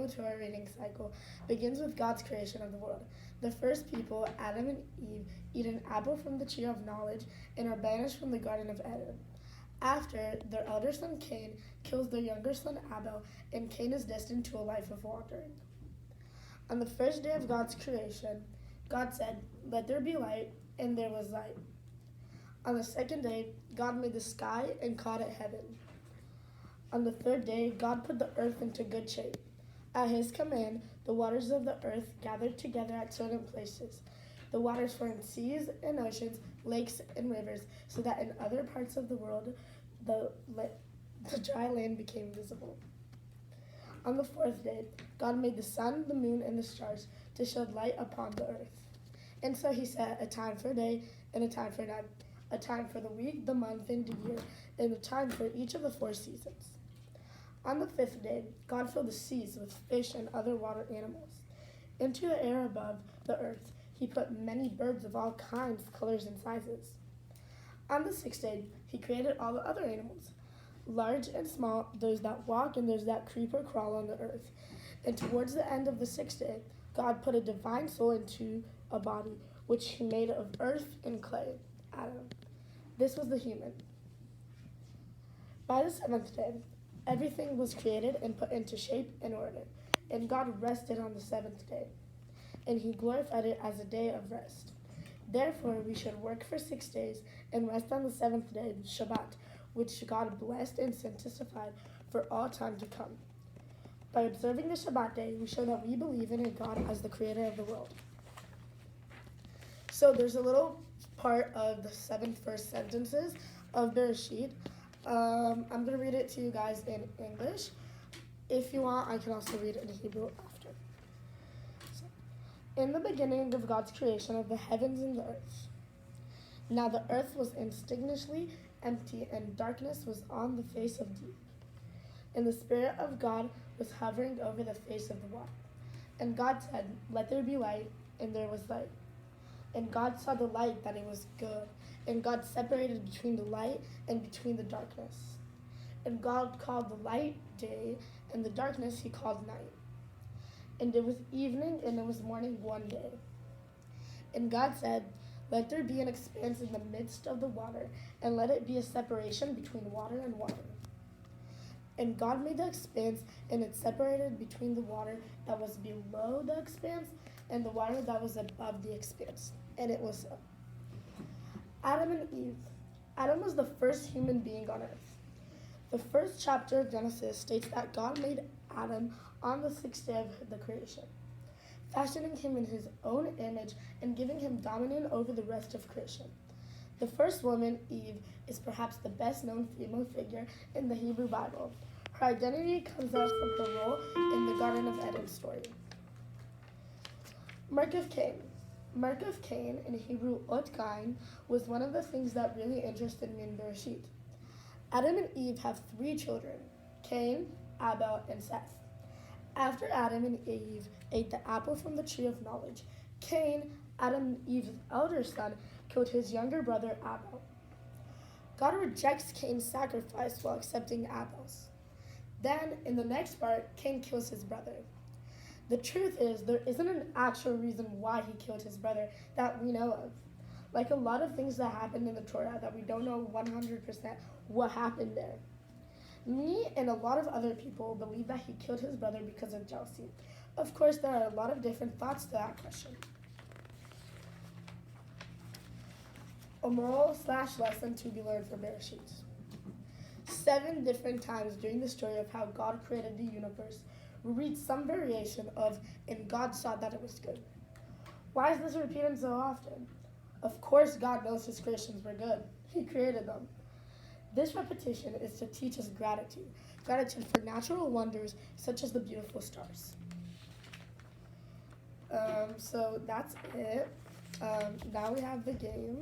daily Torah reading cycle begins with God's creation of the world. The first people, Adam and Eve, eat an apple from the tree of knowledge and are banished from the Garden of Eden. After, their elder son Cain kills their younger son Abel, and Cain is destined to a life of wandering. On the first day of God's creation, God said, "Let there be light," and there was light. On the second day, God made the sky and called it heaven. On the third day, God put the earth into good shape. At his command, the waters of the earth gathered together at certain places. The waters formed seas and oceans, lakes and rivers, so that in other parts of the world, the dry land became visible. On the fourth day, God made the sun, the moon, and the stars to shed light upon the earth. And so he set a time for day and a time for night, a time for the week, the month, and the year, and a time for each of the 4 seasons. On the 5th day, God filled the seas with fish and other water animals. Into the air above the earth, he put many birds of all kinds, colors, and sizes. On the 6th day, he created all the other animals, large and small, those that walk and those that creep or crawl on the earth. And towards the end of the 6th day, God put a divine soul into a body, which he made of earth and clay, Adam. This was the human. By the 7th day, everything was created and put into shape and order, and God rested on the 7th day, and he glorified it as a day of rest. Therefore, we should work for 6 days and rest on the 7th day, Shabbat, which God blessed and sanctified for all time to come. By observing the Shabbat day, we show that we believe in a God as the creator of the world. So there's a little part of the 7 first sentences of Bereishit. I'm going to read it to you guys in English. If you want, I can also read it in Hebrew after. So, in the beginning of God's creation of the heavens and the earth. Now the earth was instinctively empty, and darkness was on the face of deep. And the Spirit of God was hovering over the face of the water. And God said, "Let there be light," and there was light. And God saw the light that it was good. And God separated between the light and between the darkness. And God called the light day, and the darkness he called night. And it was evening, and it was morning one day. And God said, "Let there be an expanse in the midst of the water, and let it be a separation between water and water." And God made the expanse, and it separated between the water that was below the expanse and the water that was above the expanse. And it was so. Adam and Eve. Adam was the first human being on earth. The first chapter of Genesis states that God made Adam on the 6th day of the creation, fashioning him in his own image and giving him dominion over the rest of creation. The first woman, Eve, is perhaps the best known female figure in the Hebrew Bible. Her identity comes out from her role in the Garden of Eden story. Mark of Cain. Mark of Cain, in Hebrew Ot Cain, was one of the things that really interested me in Bereishit. Adam and Eve have 3 children, Cain, Abel, and Seth. After Adam and Eve ate the apple from the tree of knowledge, Cain, Adam and Eve's elder son, killed his younger brother Abel. God rejects Cain's sacrifice while accepting Abel's. Then, in the next part, Cain kills his brother. The truth is, there isn't an actual reason why he killed his brother that we know of. Like a lot of things that happened in the Torah that we don't know 100% what happened there. Me and a lot of other people believe that he killed his brother because of jealousy. Of course, there are a lot of different thoughts to that question. A moral/lesson to be learned from Bereishit. 7 different times during the story of how God created the universe, we read some variation of, "and God saw that it was good." Why is this repeated so often? Of course, God knows his creations were good. He created them. This repetition is to teach us gratitude for natural wonders such as the beautiful stars. So that's it. Now we have the game.